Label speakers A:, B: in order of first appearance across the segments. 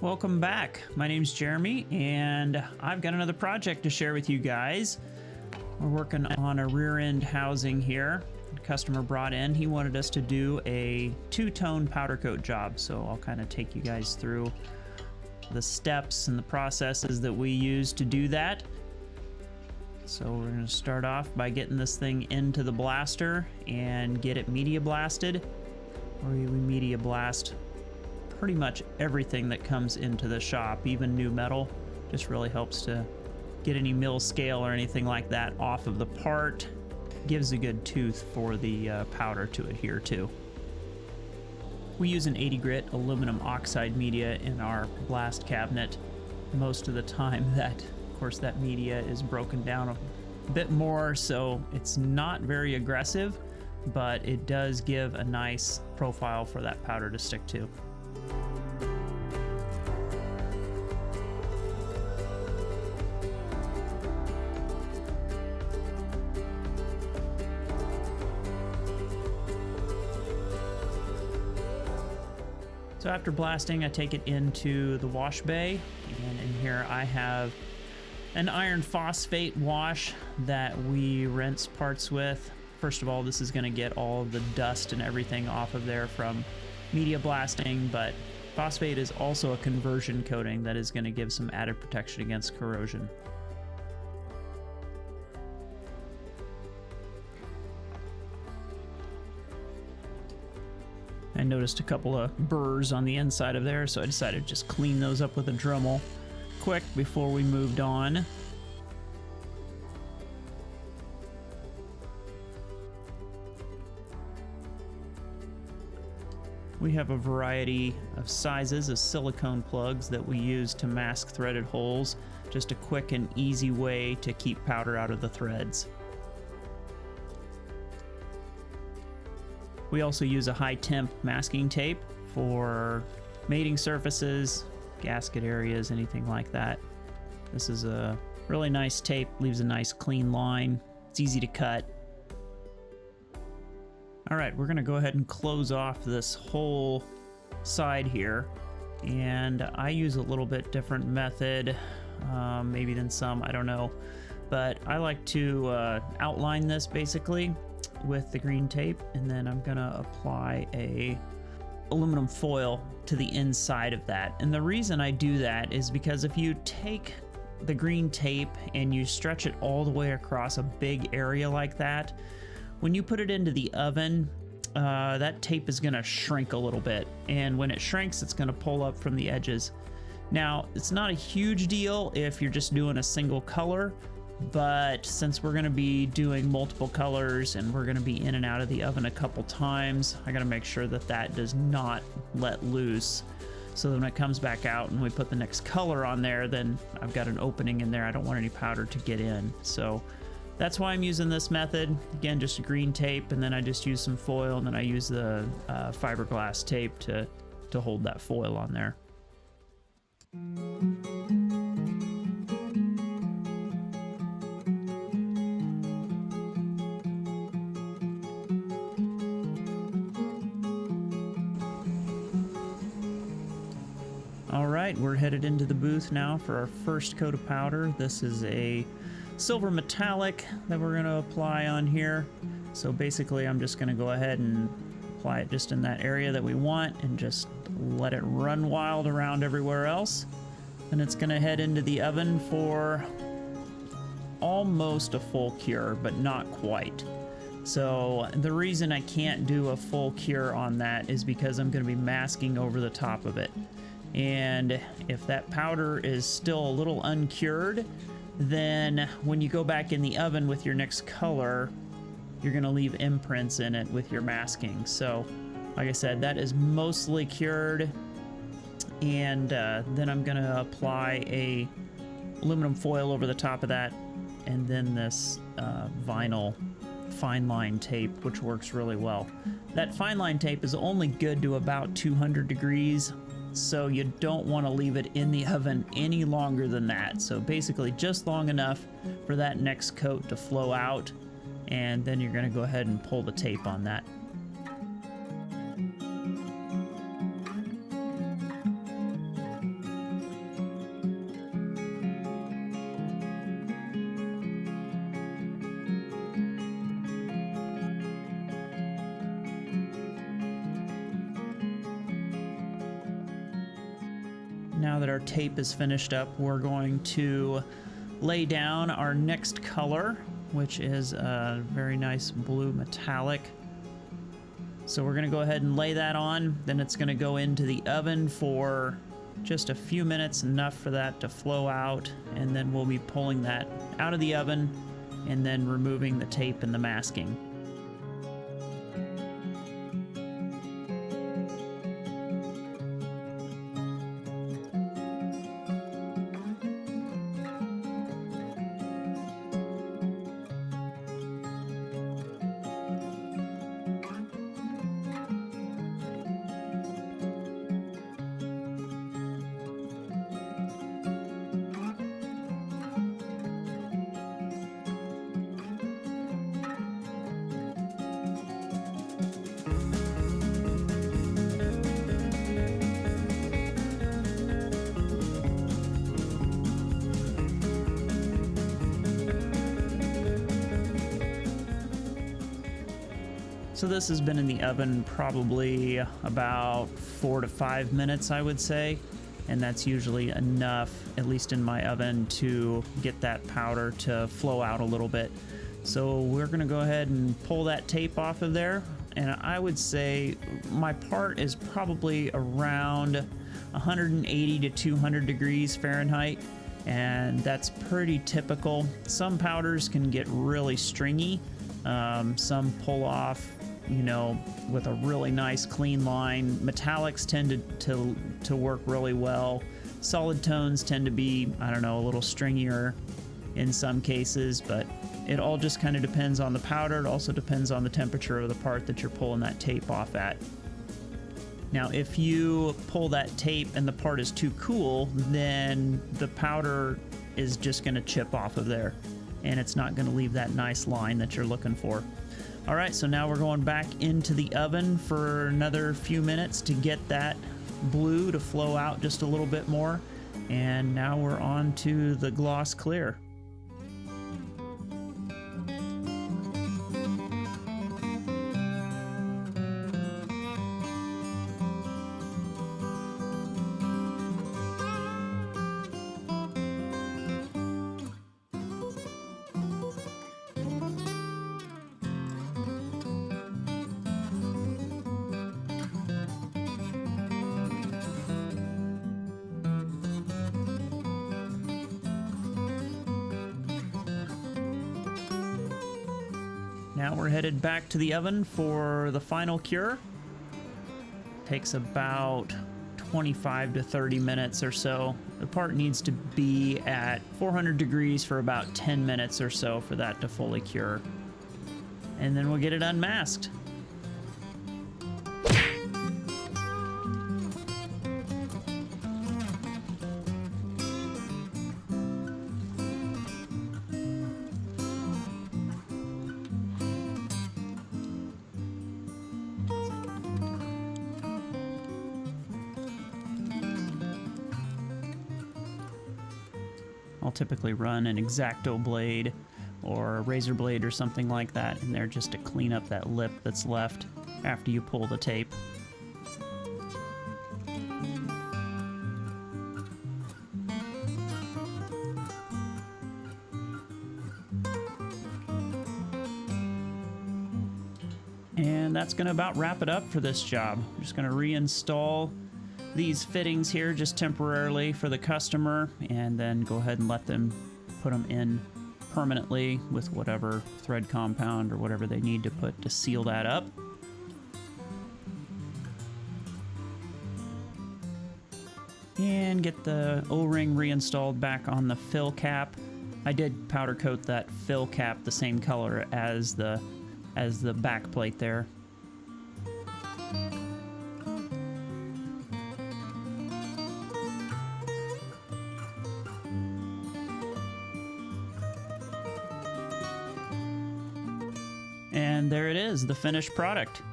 A: Welcome back. My name's Jeremy, and I've got another project to share with you guys. We're working on a rear end housing here. The customer brought in. He wanted us to do a two-tone powder coat job, so I'll kind of take you guys through the steps and the processes that we use to do that. So we're going to start off by getting this thing into the blaster and get it media blasted. We media blast pretty much everything that comes into the shop, even new metal. Just really helps to get any mill scale or anything like that off of the part. Gives a good tooth for the powder to adhere to. We use an 80 grit aluminum oxide media in our blast cabinet. Most of the time of course that media is broken down a bit more, so it's not very aggressive, but it does give a nice profile for that powder to stick to. So after blasting, I take it into the wash bay, and in here I have an iron phosphate wash that we rinse parts with. First of all, this is going to get all of the dust and everything off of there from media blasting, but phosphate is also a conversion coating that is going to give some added protection against corrosion. I noticed a couple of burrs on the inside of there, so I decided to just clean those up with a Dremel quick before we moved on. We have a variety of sizes of silicone plugs that we use to mask threaded holes. Just a quick and easy way to keep powder out of the threads. We also use a high temp masking tape for mating surfaces, gasket areas, anything like that. This is a really nice tape, leaves a nice clean line. It's easy to cut. All right, we're gonna go ahead and close off this whole side here. And I use a little bit different method, maybe than some, I don't know. But I like to outline this basically with the green tape, and then I'm gonna apply a aluminum foil to the inside of that. And the reason I do that is because if you take the green tape and you stretch it all the way across a big area like that, when you put it into the oven, that tape is gonna shrink a little bit, and when it shrinks, it's gonna pull up from the edges. Now, it's not a huge deal if you're just doing a single color, but since we're going to be doing multiple colors and we're going to be in and out of the oven a couple times, I got to make sure that that does not let loose. So that when it comes back out and we put the next color on there, then I've got an opening in there. I don't want any powder to get in. So that's why I'm using this method. Again, just a green tape, and then I just use some foil, and then I use the fiberglass tape to hold that foil on there. All right, we're headed into the booth now for our first coat of powder. This is a silver metallic that we're going to apply on here. So basically, I'm just going to go ahead and apply it just in that area that we want and just let it run wild around everywhere else. And it's going to head into the oven for almost a full cure, but not quite. So the reason I can't do a full cure on that is because I'm going to be masking over the top of it. And if that powder is still a little uncured, then when you go back in the oven with your next color, you're going to leave imprints in it with your masking. So, like I said, that is mostly cured. And then I'm going to apply a aluminum foil over the top of that, and then this vinyl fine line tape, which works really well. That fine line tape is only good to about 200 degrees. So you don't want to leave it in the oven any longer than that. So basically just long enough for that next coat to flow out, and then you're going to go ahead and pull the tape on that. now that our tape is finished up, we're going to lay down our next color, which is a very nice blue metallic. So we're going to go ahead and lay that on. Then it's going to go into the oven for just a few minutes, enough for that to flow out, and then we'll be pulling that out of the oven and then removing the tape and the masking. So this has been in the oven probably about 4 to 5 minutes, I would say. And that's usually enough, at least in my oven, to get that powder to flow out a little bit. So we're gonna go ahead and pull that tape off of there. And I would say my part is probably around 180 to 200 degrees Fahrenheit. And that's pretty typical. Some powders can get really stringy. Some pull off, you know, with a really nice clean line. Metallics tend to work really well. Solid tones tend to be, I don't know, a little stringier in some cases, but it all just kind of depends on the powder. It also depends on the temperature of the part that you're pulling that tape off at. Now, if you pull that tape and the part is too cool, then the powder is just going to chip off of there, and it's not going to leave that nice line that you're looking for. All right, so now we're going back into the oven for another few minutes to get that blue to flow out just a little bit more. And now we're on to the gloss clear. Now we're headed back to the oven for the final cure. Takes about 25 to 30 minutes or so. The part needs to be at 400 degrees for about 10 minutes or so for that to fully cure. And then we'll get it unmasked. I'll typically run an X-Acto blade or a razor blade or something like that in there just to clean up that lip that's left after you pull the tape. And that's going to about wrap it up for this job. I'm just going to reinstall these fittings here just temporarily for the customer, and then go ahead and let them put them in permanently with whatever thread compound or whatever they need to put to seal that up. And get the O-ring reinstalled back on the fill cap. I did powder coat that fill cap the same color as the back plate there. And there it is, the finished product.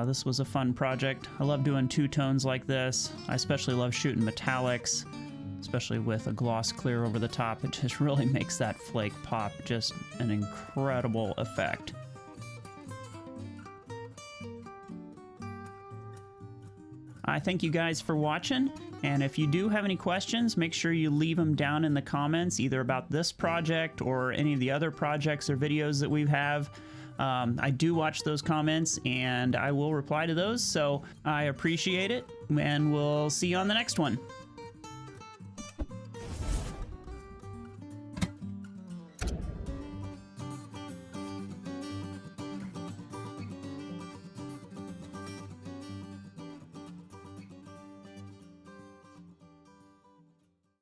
A: This was a fun project. I love doing two-tones like this. I especially love shooting metallics, especially with a gloss clear over the top. It just really makes that flake pop just an incredible effect. I thank you guys for watching, and if you do have any questions, make sure you leave them down in the comments, either about this project or any of the other projects or videos that we have. I do watch those comments, and I will reply to those, so I appreciate it, and we'll see you on the next one.